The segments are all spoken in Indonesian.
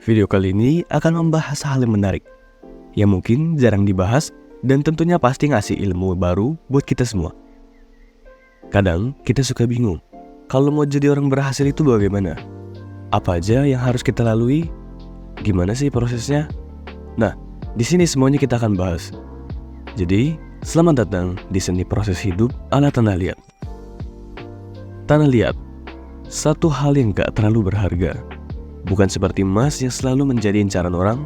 Video kali ini akan membahas hal yang menarik, yang mungkin jarang dibahas dan tentunya pasti ngasih ilmu baru buat kita semua. Kadang kita suka bingung, kalau mau jadi orang berhasil itu bagaimana? Apa aja yang harus kita lalui? Gimana sih prosesnya? Nah, di sini semuanya kita akan bahas. Jadi, selamat datang di seni proses hidup ala tanah liat. Tanah liat, satu hal yang gak terlalu berharga. Bukan seperti emas yang selalu menjadi incaran orang.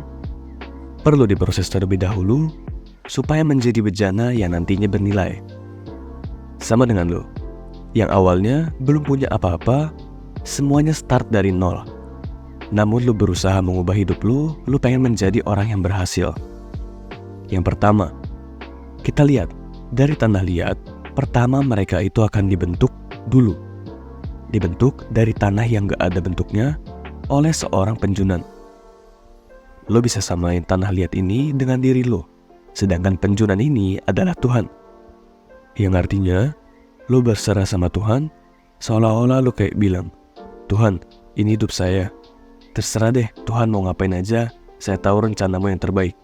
Perlu diproses terlebih dahulu supaya menjadi bejana yang nantinya bernilai. Sama dengan lo, yang awalnya belum punya apa-apa, semuanya start dari nol. Namun lo berusaha mengubah hidup lo pengen menjadi orang yang berhasil. Yang pertama, kita lihat dari tanah liat, pertama mereka itu akan dibentuk dulu. Dibentuk dari tanah yang gak ada bentuknya oleh seorang penjunan. Lo bisa samain tanah liat ini dengan diri lo, sedangkan penjunan ini adalah Tuhan. Yang artinya, lo berserah sama Tuhan, seolah-olah lo kayak bilang, Tuhan, ini hidup saya. Terserah deh, Tuhan mau ngapain aja, saya tahu rencanamu yang terbaik.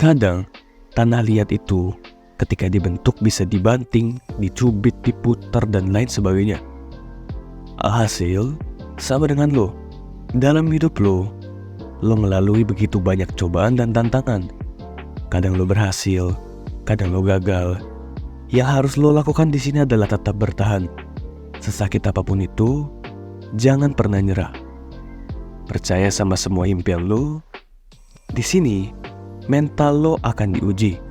Kadang, tanah liat itu ketika dibentuk bisa dibanting, dicubit, diputar, dan lain sebagainya. Alhasil, sama dengan lo, dalam hidup lo melalui begitu banyak cobaan dan tantangan. Kadang lo berhasil, kadang lo gagal. Yang harus lo lakukan di sini adalah tetap bertahan. Sesakit apapun itu, jangan pernah nyerah. Percaya sama semua impian lo. Di sini, mental lo akan diuji.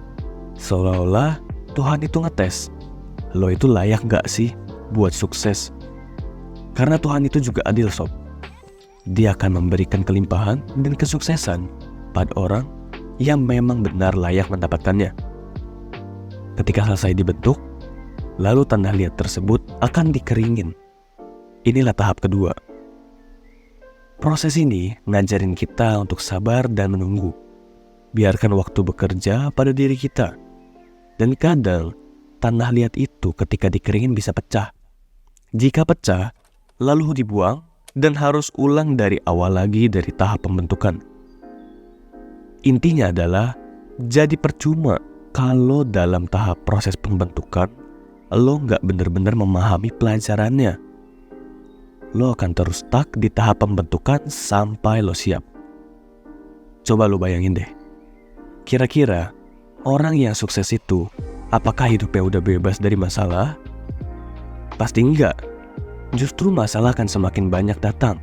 Seolah-olah Tuhan itu ngetes, lo itu layak gak sih buat sukses? Karena Tuhan itu juga adil sob. Dia akan memberikan kelimpahan dan kesuksesan pada orang yang memang benar layak mendapatkannya. Ketika selesai dibentuk, lalu tanah liat tersebut akan dikeringin. Inilah tahap kedua. Proses ini ngajarin kita untuk sabar dan menunggu. Biarkan waktu bekerja pada diri kita. Dan kadang, tanah liat itu ketika dikeringin bisa pecah. Jika pecah, lalu dibuang dan harus ulang dari awal lagi dari tahap pembentukan. Intinya adalah, jadi percuma kalau dalam tahap proses pembentukan, lo gak benar-benar memahami pelajarannya. Lo akan terus stuck di tahap pembentukan sampai lo siap. Coba lo bayangin deh, kira-kira orang yang sukses itu, apakah hidupnya udah bebas dari masalah? Pasti enggak. Justru masalah akan semakin banyak datang.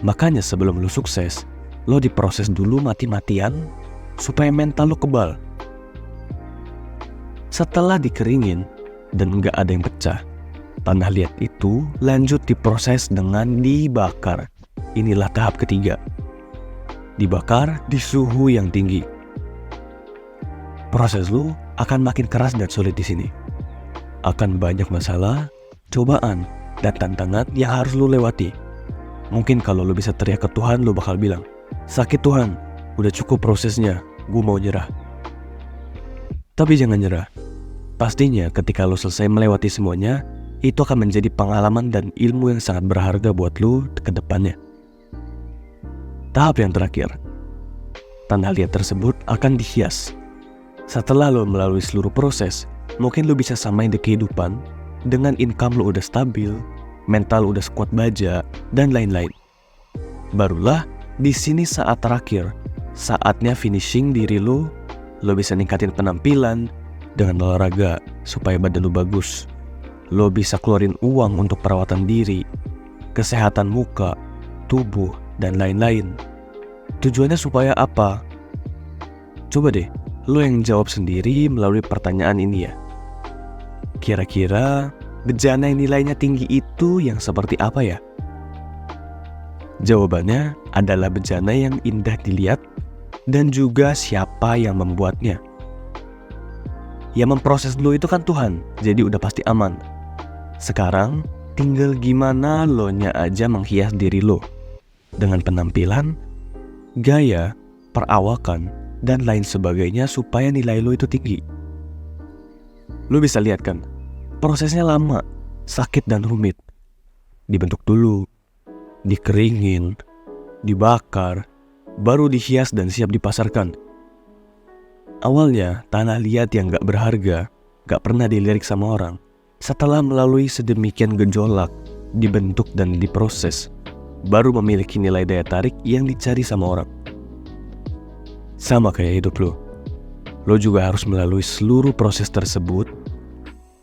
Makanya sebelum lo sukses, lo diproses dulu mati-matian supaya mental lo kebal. Setelah dikeringin dan enggak ada yang pecah, tanah liat itu lanjut diproses dengan dibakar. Inilah tahap ketiga. Dibakar di suhu yang tinggi. Proses lo akan makin keras dan sulit di sini. Akan banyak masalah, cobaan, dan tantangan yang harus lo lewati. Mungkin kalau lo bisa teriak ke Tuhan, lo bakal bilang, sakit Tuhan, udah cukup prosesnya, gue mau nyerah. Tapi jangan nyerah. Pastinya ketika lo selesai melewati semuanya, itu akan menjadi pengalaman dan ilmu yang sangat berharga buat lo ke depannya. Tahap yang terakhir, tanah liat tersebut akan dihias. Setelah lo melalui seluruh proses, mungkin lo bisa samain di kehidupan dengan income lo udah stabil, mental udah sekuat baja, dan lain-lain. Barulah di sini saat terakhir, saatnya finishing diri lo bisa ningkatin penampilan dengan olahraga supaya badan lo bagus. Lo bisa keluarin uang untuk perawatan diri, kesehatan muka, tubuh, dan lain-lain. Tujuannya supaya apa? Coba deh, lo yang jawab sendiri melalui pertanyaan ini ya. Kira-kira bejana yang nilainya tinggi itu yang seperti apa ya? Jawabannya adalah bejana yang indah dilihat dan juga siapa yang membuatnya. Yang memproses lo itu kan Tuhan, jadi udah pasti aman. Sekarang tinggal gimana lo nya aja menghias diri lo dengan penampilan, gaya, perawakan, dan lain sebagainya supaya nilai lo itu tinggi. Lo bisa lihat kan, prosesnya lama, sakit dan rumit. Dibentuk dulu, dikeringin, dibakar, baru dihias dan siap dipasarkan. Awalnya, tanah liat yang gak berharga, gak pernah dilirik sama orang. Setelah melalui sedemikian gejolak, dibentuk dan diproses, baru memiliki nilai daya tarik yang dicari sama orang. Sama kayak hidup lo. Lo juga harus melalui seluruh proses tersebut,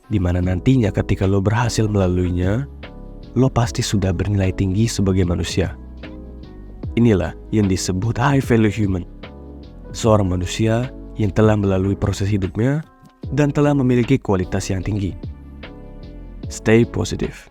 di mana nantinya ketika lo berhasil melaluinya, lo pasti sudah bernilai tinggi sebagai manusia. Inilah yang disebut high value human. Seorang manusia yang telah melalui proses hidupnya dan telah memiliki kualitas yang tinggi. Stay positive.